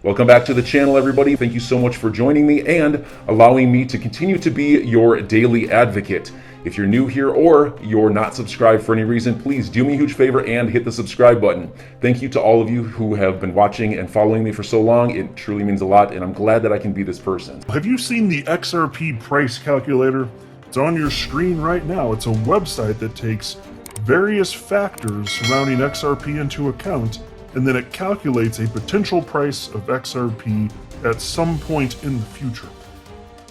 Welcome back to the channel, everybody. Thank you so much for joining me and allowing me to continue to be your daily advocate. If you're new here or you're not subscribed for any reason, please do me a huge favor and hit the subscribe button. Thank you to all of you who have been watching and following me for so long. It truly means a lot, and I'm glad that I can be this person. Have you seen the XRP price calculator? It's on your screen right now. It's a website that takes various factors surrounding XRP into account, and then it calculates a potential price of XRP at some point in the future.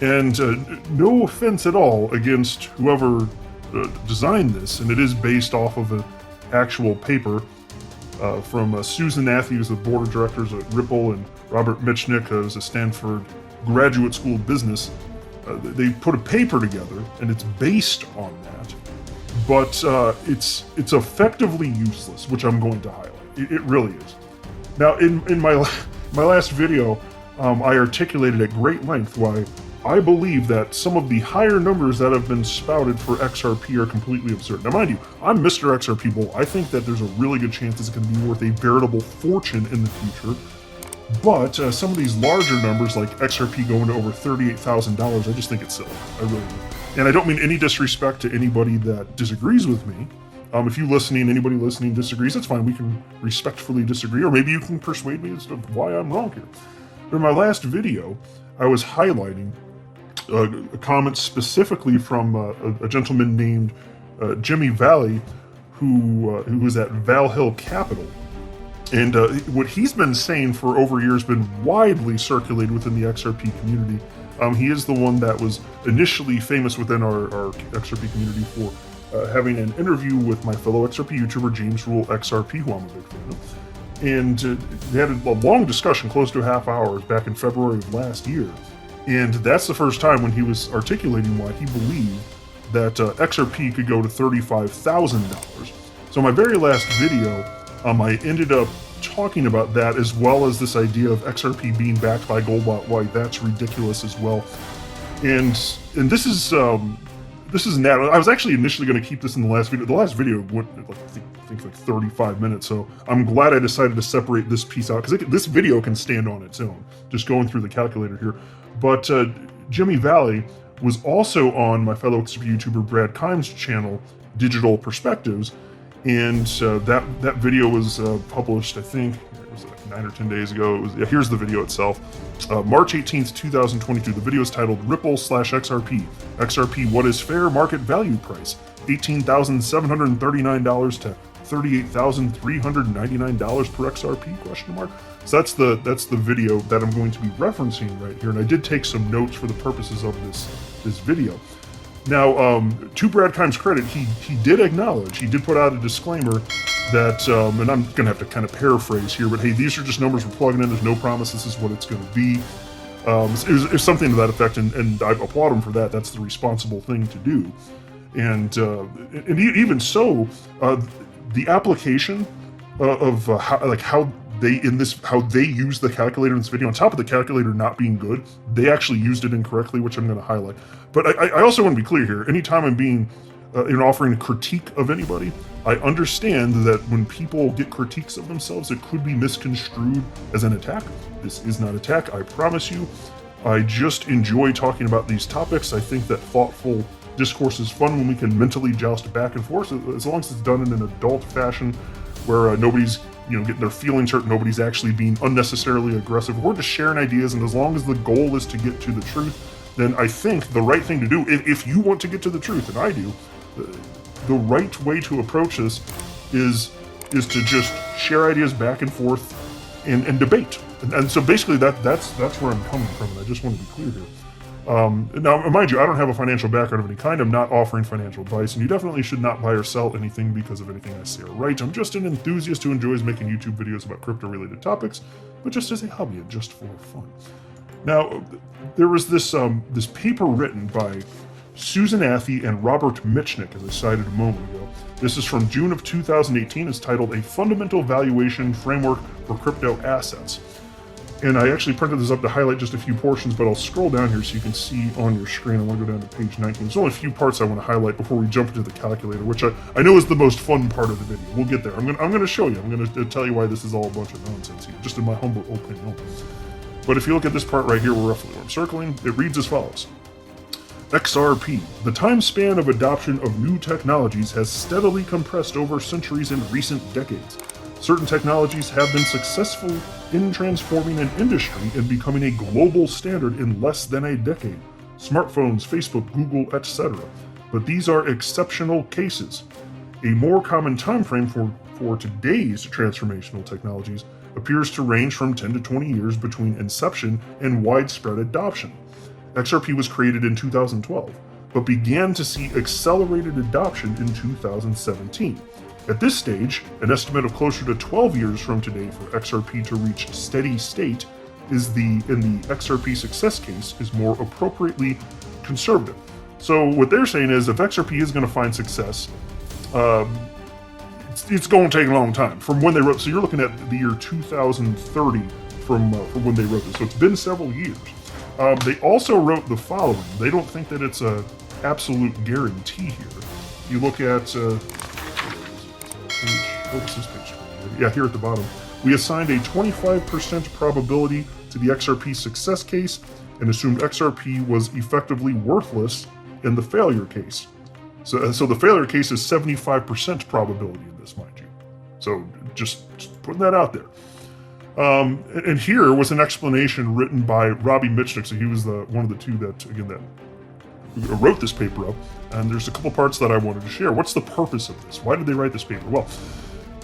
And no offense at all against whoever designed this, and it is based off of an actual paper from Susan Athey, who's the board of directors at Ripple, and Robert Mitchnick, who's a Stanford Graduate School of Business. They put a paper together, and it's based on that, but it's effectively useless, which I'm going to highlight. It really is. Now, in my last video, I articulated at great length why I believe that some of the higher numbers that have been spouted for XRP are completely absurd. Now, mind you, I'm Mr. XRP Bull. I think that there's a really good chance it's going to be worth a veritable fortune in the future. But some of these larger numbers, like XRP going to over $38,000, I just think it's silly. I really do. And I don't mean any disrespect to anybody that disagrees with me. If anybody listening disagrees, that's fine. We can respectfully disagree, or maybe you can persuade me as to why I'm wrong here. But in my last video, I was highlighting a comment specifically from a gentleman named Jimmy Valley, who was at Val Hill Capital. And what he's been saying for over years, been widely circulated within the XRP community. He is the one that was initially famous within our XRP community for having an interview with my fellow XRP YouTuber, James Rule XRP, who I'm a big fan of. And they had a long discussion, close to a half hour, back in February of last year. And that's the first time when he was articulating why he believed that XRP could go to $35,000. So my very last video, I ended up talking about that, as well as this idea of XRP being backed by gold, why that's ridiculous as well. And this is I was actually initially going to keep this in the last video. The last video went, I think like 35 minutes, so I'm glad I decided to separate this piece out, because this video can stand on its own, just going through the calculator here. But Jimmy Valley was also on my fellow YouTuber Brad Kimes' channel, Digital Perspectives, and that video was published, I think, it was like 9 or 10 days ago. Here's the video itself. March 18th, 2022. The video is titled Ripple/XRP. XRP, what is fair market value price? $18,739 to $38,399 per XRP, question mark. So that's the video that I'm going to be referencing right here. And I did take some notes for the purposes of this video. Now, to Brad Kimes' credit, he did acknowledge, he did put out a disclaimer that, and I'm going to have to kind of paraphrase here, but hey, these are just numbers we're plugging in. There's no promise this is what it's going to be. It was something to that effect, and I applaud him for that. That's the responsible thing to do. And even so, the application of how they use the calculator in this video, on top of the calculator not being good, they actually used it incorrectly, which I'm going to highlight. But I also want to be clear here. Anytime I'm being offering a critique of anybody, I understand that when people get critiques of themselves, it could be misconstrued as an attack. This is not attack, I promise you. I just enjoy talking about these topics. I think that thoughtful discourse is fun when we can mentally joust back and forth, as long as it's done in an adult fashion where nobody's getting their feelings hurt, nobody's actually being unnecessarily aggressive. We're just sharing ideas, and as long as the goal is to get to the truth, then I think the right thing to do, if you want to get to the truth, and I do, the right way to approach this is to just share ideas back and forth and debate. And so basically that's where I'm coming from, and I just want to be clear here. Now, mind you, I don't have a financial background of any kind. I'm not offering financial advice, and you definitely should not buy or sell anything because of anything I say or write. I'm just an enthusiast who enjoys making YouTube videos about crypto-related topics, but just as a hobby and just for fun. Now, there was this paper written by Susan Athey and Robert Mitchnick, as I cited a moment ago. This is from June of 2018. It's titled A Fundamental Valuation Framework for Crypto Assets. And I actually printed this up to highlight just a few portions, but I'll scroll down here so you can see on your screen. I want to go down to page 19. There's only a few parts I want to highlight before we jump into the calculator, which I know is the most fun part of the video. We'll get there. I'm going to show you. I'm going to tell you why this is all a bunch of nonsense here, just in my humble opinion. But if you look at this part right here, roughly where I'm circling, it reads as follows. XRP. The time span of adoption of new technologies has steadily compressed over centuries and recent decades. Certain technologies have been successful in transforming an industry and becoming a global standard in less than a decade. Smartphones, Facebook, Google, etc. But these are exceptional cases. A more common time frame for today's transformational technologies appears to range from 10 to 20 years between inception and widespread adoption. XRP was created in 2012, but began to see accelerated adoption in 2017. At this stage, an estimate of closer to 12 years from today for XRP to reach steady state in the XRP success case is more appropriately conservative. So what they're saying is if XRP is going to find success, it's going to take a long time from when they wrote. So you're looking at the year 2030 from when they wrote this. So it's been several years. They also wrote the following. They don't think that it's an absolute guarantee here. You look at, here at the bottom. We assigned a 25% probability to the XRP success case and assumed XRP was effectively worthless in the failure case. So the failure case is 75% probability in this, mind you. So just putting that out there. And here was an explanation written by Robbie Mitchnick. So he was one of the two that wrote this paper up. And there's a couple parts that I wanted to share. What's the purpose of this? Why did they write this paper? Well,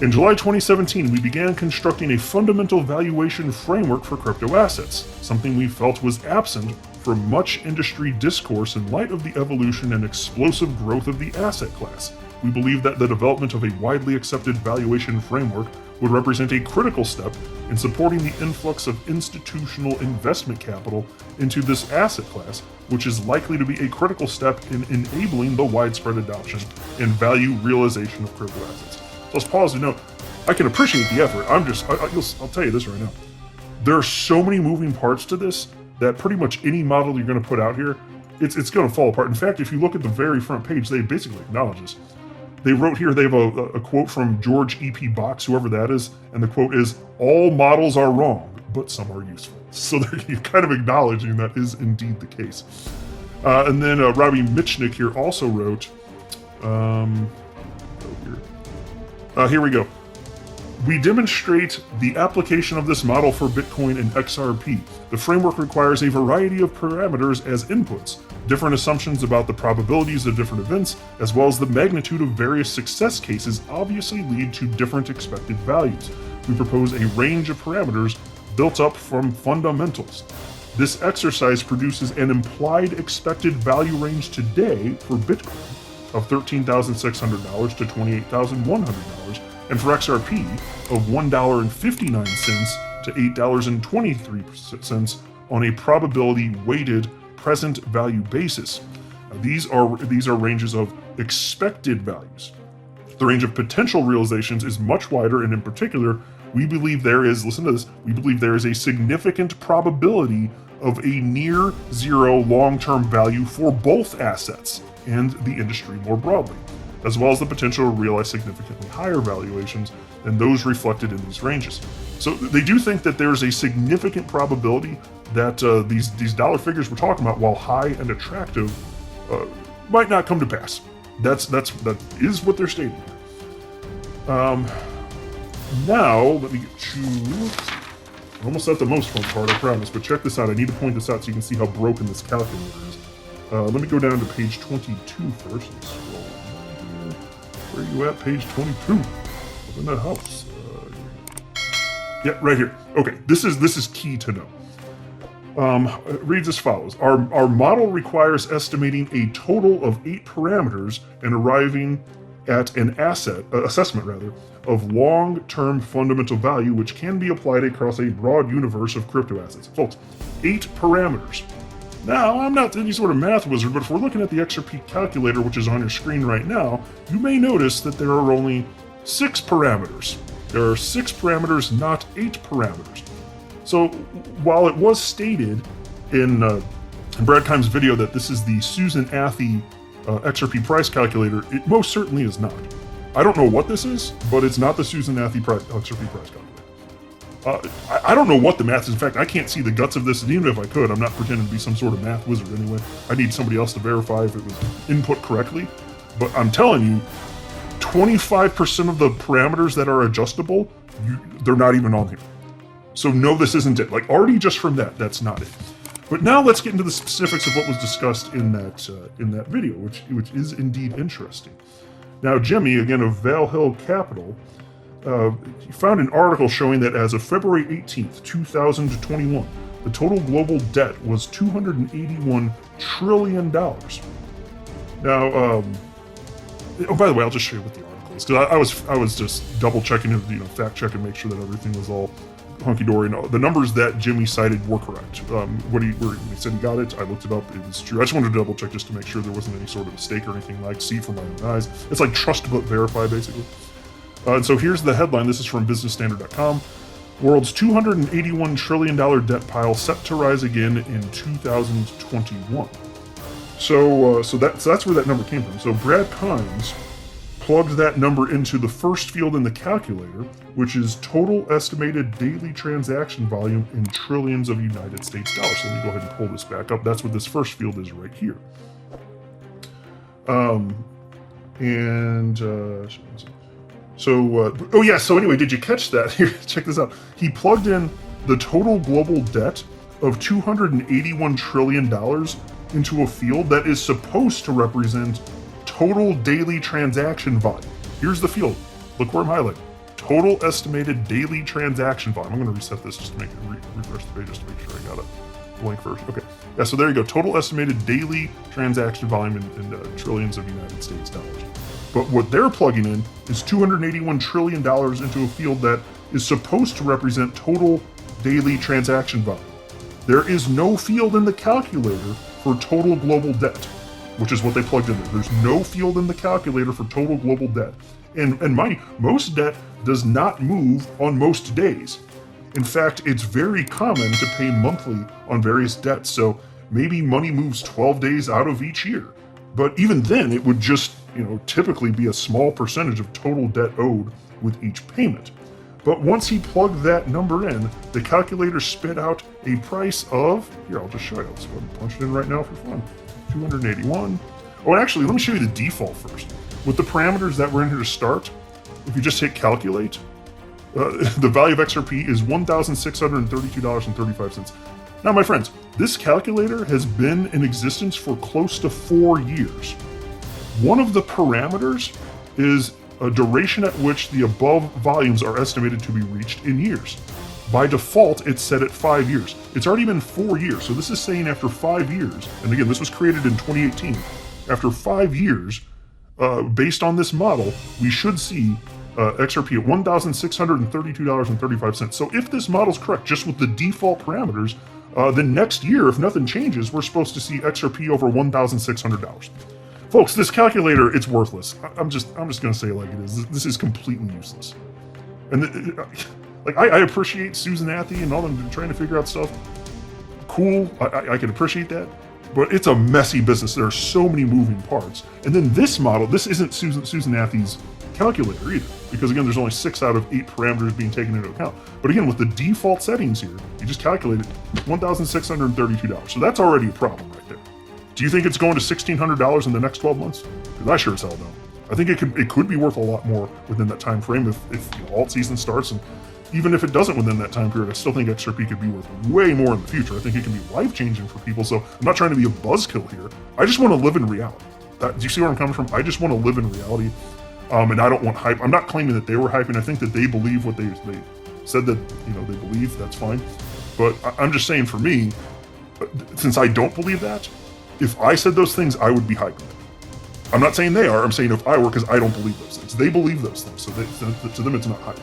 in July 2017, we began constructing a fundamental valuation framework for crypto assets, something we felt was absent from much industry discourse in light of the evolution and explosive growth of the asset class. We believe that the development of a widely accepted valuation framework would represent a critical step in supporting the influx of institutional investment capital into this asset class, which is likely to be a critical step in enabling the widespread adoption and value realization of crypto assets. So let's pause to note, I can appreciate the effort. I'll tell you this right now. There are so many moving parts to this that pretty much any model you're going to put out here, it's going to fall apart. In fact, if you look at the very front page, they basically acknowledge this. They wrote here, they have a quote from George E.P. Box, whoever that is, and the quote is, "All models are wrong, but some are useful." So they're kind of acknowledging that is indeed the case. And then Robbie Mitchnick here also wrote, here we go. We demonstrate the application of this model for Bitcoin and XRP. The framework requires a variety of parameters as inputs, different assumptions about the probabilities of different events, as well as the magnitude of various success cases obviously lead to different expected values. We propose a range of parameters built up from fundamentals. This exercise produces an implied expected value range today for Bitcoin of $13,600 to $28,100, and for XRP of $1.59 to $8.23 on a probability weighted present value basis. These are ranges of expected values. The range of potential realizations is much wider, and in particular, we believe there is, listen to this, we believe there is a significant probability of a near zero long-term value for both assets and the industry more broadly, as well as the potential to realize significantly higher valuations than those reflected in these ranges. So they do think that there's a significant probability that these dollar figures we're talking about, while high and attractive, might not come to pass. That is what they're stating here. Now, let me get to, almost at the most fun part, I promise, but check this out. I need to point this out so you can see how broken this calculator is. Let me go down to page 22 first and scroll down here. Where are you at? Page 22. Up in that house. Yeah, right here. Okay, this is key to know. It reads as follows. Our model requires estimating a total of 8 parameters and arriving at an assessment of long-term fundamental value, which can be applied across a broad universe of crypto assets. Folks, 8 parameters. Now, I'm not any sort of math wizard, but if we're looking at the XRP calculator, which is on your screen right now, you may notice that there are only 6 parameters. There are 6 parameters, not 8 parameters. So while it was stated in Brad Kime's video that this is the Susan Athey XRP price calculator, it most certainly is not. I don't know what this is, but it's not the Susan Athey XRP price calculator. I don't know what the math is. In fact, I can't see the guts of this, and even if I could, I'm not pretending to be some sort of math wizard anyway. I need somebody else to verify if it was input correctly. But I'm telling you, 25% of the parameters that are adjustable, they're not even on here. So no, this isn't it. Like, already just from that, that's not it. But now let's get into the specifics of what was discussed in that video, which is indeed interesting. Now, Jimmy, again of Valhill Capital, found an article showing that as of February 18th, 2021, the total global debt was $281 trillion. Now, oh, by the way, I'll just show you what the article is, because I was just double checking, fact checking, make sure that everything was all hunky dory. No, the numbers that Jimmy cited were correct. When he said he got it, I looked it up. It was true. I just wanted to double check just to make sure there wasn't any sort of mistake or anything like. See for my own eyes. It's like trust but verify, basically. And so here's the headline. This is from BusinessStandard.com. World's $281 trillion debt pile set to rise again in 2021. So that's where that number came from. So Brad Pines plugged that number into the first field in the calculator, which is total estimated daily transaction volume in trillions of United States dollars. So let me go ahead and pull this back up. That's what this first field is right here. So anyway, did you catch that? Here, check this out. He plugged in the total global debt of $281 trillion into a field that is supposed to represent total daily transaction volume. Here's the field. Look where I'm highlighting. Total estimated daily transaction volume. I'm going to reset this just to make it refresh the page just to make sure I got a blank version. Okay. Yeah, so there you go. Total estimated daily transaction volume in trillions of United States dollars. But what they're plugging in is $281 trillion into a field that is supposed to represent total daily transaction volume. There is no field in the calculator for total global debt, which is what they plugged in there. There's no field in the calculator for total global debt. And mind you, most debt does not move on most days. In fact, it's very common to pay monthly on various debts. So maybe money moves 12 days out of each year. But even then, it would just, typically be a small percentage of total debt owed with each payment. But once he plugged that number in, the calculator spit out a price of, here, I'll just show you. Let's go ahead and punch it in right now for fun. 281. Oh, and actually, let me show you the default first. With the parameters that were in here to start, if you just hit calculate, the value of XRP is $1,632.35. Now, my friends, this calculator has been in existence for close to 4 years. One of the parameters is a duration at which the above volumes are estimated to be reached in years. By default, it's set at 5 years. It's already been 4 years, so this is saying after 5 years, and again, this was created in 2018, after 5 years, based on this model, we should see XRP at $1,632.35. So if this model's correct, just with the default parameters, then next year, if nothing changes, we're supposed to see XRP over $1,600. Folks, this calculator, it's worthless. I'm just going to say it like it is. This is completely useless. And I appreciate Susan Athey and all them trying to figure out stuff. Cool, I can appreciate that. But it's a messy business. There are so many moving parts. And then this model, this isn't Susan Athey's calculator either, because again, there's only 6 out of 8 parameters being taken into account. But again, with the default settings here, you just calculated $1,632. So that's already a problem right there. Do you think it's going to $1,600 in the next 12 months? Because I sure as hell don't. I think it could be worth a lot more within that time frame if alt season starts, and even if it doesn't within that time period, I still think XRP could be worth way more in the future. I think it can be life-changing for people. So I'm not trying to be a buzzkill here. I just want to live in reality. Do you see where I'm coming from? I just want to live in reality. And I don't want hype. I'm not claiming that they were hyping. I think that they believe what they said that they believe. That's fine. But I'm just saying, for me, since I don't believe that, if I said those things, I would be hyping it. I'm not saying they are. I'm saying if I were, because I don't believe those things. They believe those things, so to them it's not hype.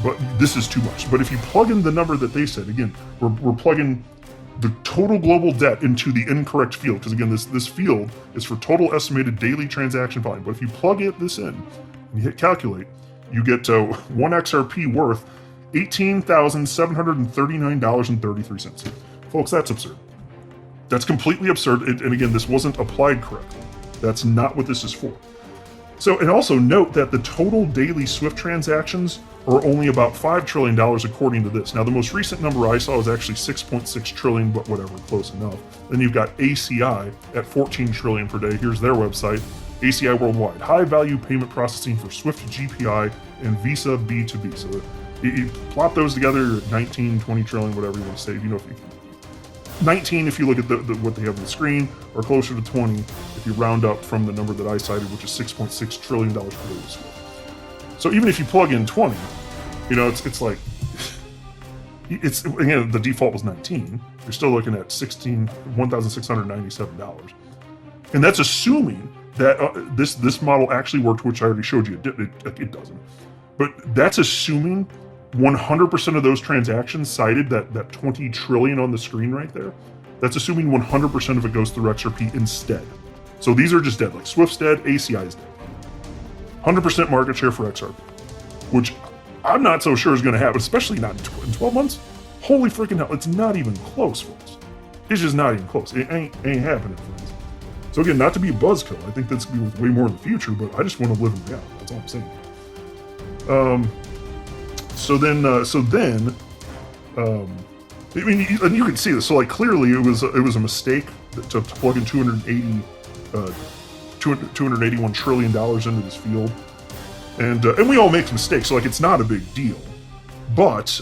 But this is too much. But if you plug in the number that they said, again, we're plugging the total global debt into the incorrect field, because again, this field is for total estimated daily transaction volume. But if you plug this in and you hit calculate, you get 1 XRP worth $18,739.33. Folks, that's absurd. That's completely absurd. And again, this wasn't applied correctly. That's not what this is for. So, and also note that the total daily SWIFT transactions are only about $5 trillion according to this. Now, the most recent number I saw was actually 6.6 trillion, but whatever, close enough. Then you've got ACI at 14 trillion per day. Here's their website. ACI Worldwide, high value payment processing for SWIFT GPI and Visa B2B. So you plop those together, you're at 19, 20 trillion, whatever you want to say. You know, if you 19 if you look at what they have on the screen, or closer to 20 if you round up from the number that I cited, which is $6.6 trillion per day. So even if you plug in 20, you know, it's like, it's, again, the default was 19. You're still looking at $1,697. And that's assuming that this model actually worked, which I already showed you. It doesn't. But that's assuming 100% of those transactions cited, that 20 trillion on the screen right there, that's assuming 100% of it goes through XRP instead. So these are just dead, like Swift's dead, ACI is dead. 100% market share for XRP, which I'm not so sure is going to happen, especially not in 12 months. Holy freaking hell, it's not even close, folks. It's just not even close. It ain't happening, friends. So again, not to be a buzzkill, I think that's going to be way more in the future, but I just want to live in reality. That's all I'm saying. So then, I mean, and you can see this. So like clearly, it was a mistake to plug in 281 trillion dollars into this field, and we all make mistakes. So like, it's not a big deal, but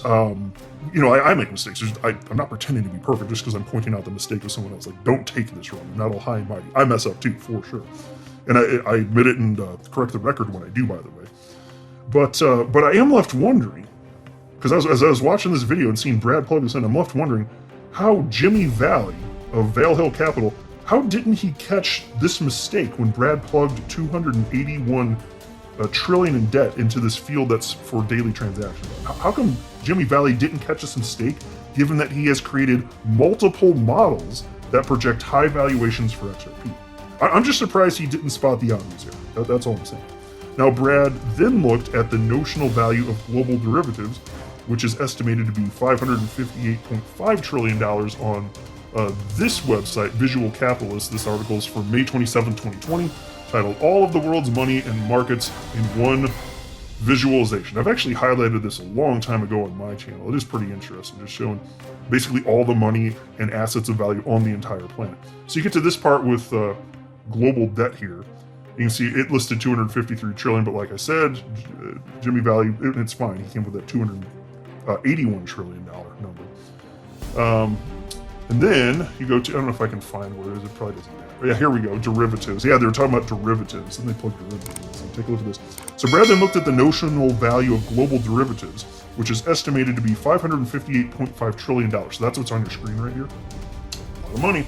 you know, I make mistakes. I'm not pretending to be perfect just because I'm pointing out the mistake of someone else. Like, don't take this wrong. I'm not all high and mighty. I mess up too, for sure, and I admit it and correct the record when I do, by the way. But I am left wondering, because as I was watching this video and seeing Brad plug this in, I'm left wondering how Jimmy Valley of Vale Hill Capital, how didn't he catch this mistake when Brad plugged 281 trillion in debt into this field that's for daily transactions? How come Jimmy Valley didn't catch this mistake, given that he has created multiple models that project high valuations for XRP? I'm just surprised he didn't spot the obvious here. That's all I'm saying. Now, Brad then looked at the notional value of global derivatives, which is estimated to be $558.5 trillion on this website, Visual Capitalist. This article is from May 27, 2020, titled All of the World's Money and Markets in One Visualization. I've actually highlighted this a long time ago on my channel. It is pretty interesting, just showing basically all the money and assets of value on the entire planet. So you get to this part with global debt here. You can see it listed 253 trillion, but like I said, Jimmy Valley, it's fine. He came with that $281 trillion number. And then you go to, I don't know if I can find where it is. It probably doesn't matter. Yeah, here we go. Derivatives. Yeah, they were talking about derivatives, and they plugged derivatives. So take a look at this. So Brad then looked at the notional value of global derivatives, which is estimated to be $558.5 trillion. So that's what's on your screen right here. A lot of money.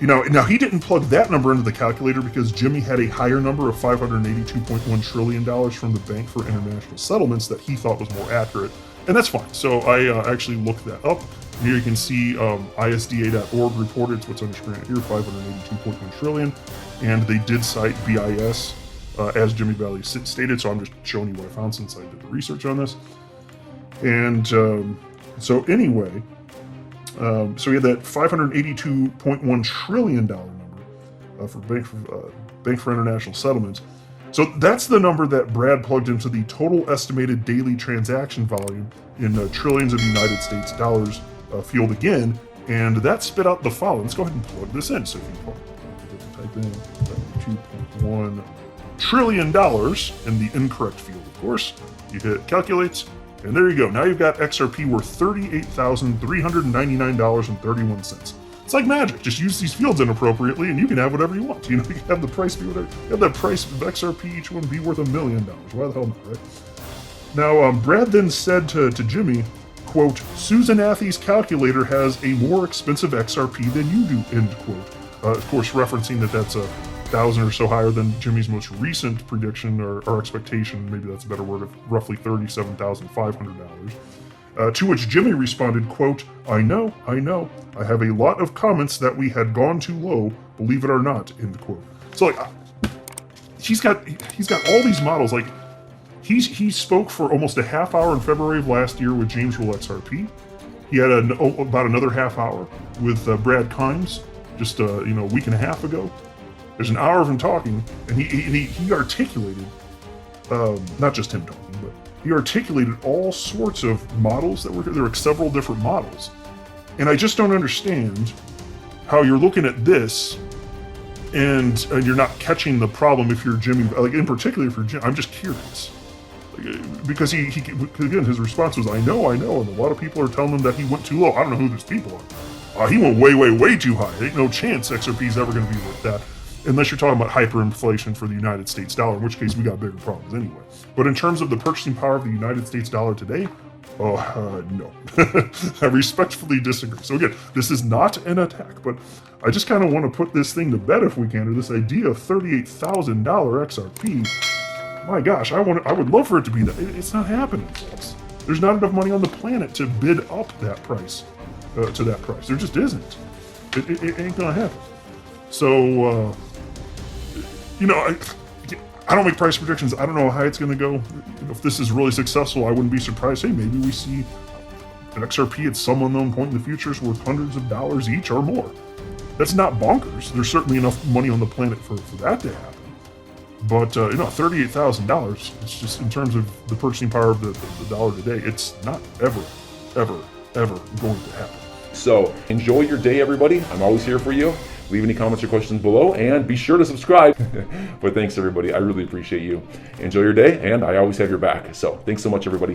You know, now he didn't plug that number into the calculator because Jimmy had a higher number of $582.1 trillion from the Bank for International Settlements that he thought was more accurate, and that's fine. So I actually looked that up. Here you can see ISDA.org reported, it's what's on your screen right here, 582.1 trillion, and they did cite BIS as Jimmy Valley stated, so I'm just showing you what I found since I did the research on this. And so anyway, so we had that $582.1 trillion number for Bank for International Settlements. So that's the number that Brad plugged into the total estimated daily transaction volume in trillions of United States dollars field again, and that spit out the following. Let's go ahead and plug this in. So if you type in $2.1 trillion in the incorrect field, of course, you hit calculate, and there you go. Now you've got XRP worth $38,399.31. It's like magic. Just use these fields inappropriately, and you can have whatever you want. You know, you can have the price be whatever. You have that price of XRP, each one be worth $1 million. Why the hell not, right? Now, Brad then said to Jimmy, quote, Susan Athey's calculator has a more expensive XRP than you do, end quote. Of course, referencing that's 1,000 or so higher than Jimmy's most recent prediction or expectation, maybe that's a better word, of roughly $37,500. To which Jimmy responded, quote, I know, I have a lot of comments that we had gone too low, believe it or not, end quote. So like, he's got all these models. Like, he spoke for almost a half hour in February of last year with James Rule XRP. He had about another half hour with Brad Kimes just a week and a half ago. There's an hour of him talking, and he articulated, not just him talking, but he articulated all sorts of models that there were several different models. And I just don't understand how you're looking at this and you're not catching the problem if you're Jimmy, like in particular if you're Jimmy. I'm just curious. Because he again, his response was, I know, and a lot of people are telling him that he went too low. I don't know who these people are. He went way too high. Ain't no chance XRP is ever going to be worth that. Unless you're talking about hyperinflation for the United States dollar, in which case we got bigger problems anyway. But in terms of the purchasing power of the United States dollar today, no. I respectfully disagree. So again, this is not an attack, but I just kind of want to put this thing to bed if we can, or this idea of $38,000 XRP. My gosh, I would love for it to be that. It's not happening, folks. There's not enough money on the planet to bid up that price, to that price. There just isn't. It ain't gonna happen. So, I don't make price predictions. I don't know how high it's going to go. If this is really successful, I wouldn't be surprised. Hey, maybe we see an XRP at some unknown point in the future is worth hundreds of dollars each or more. That's not bonkers. There's certainly enough money on the planet for that to happen. But, $38,000, it's just in terms of the purchasing power of the dollar today, it's not ever going to happen. So enjoy your day, everybody. I'm always here for you. Leave any comments or questions below, and be sure to subscribe. But thanks, everybody. I really appreciate you. Enjoy your day, and I always have your back. So thanks so much, everybody.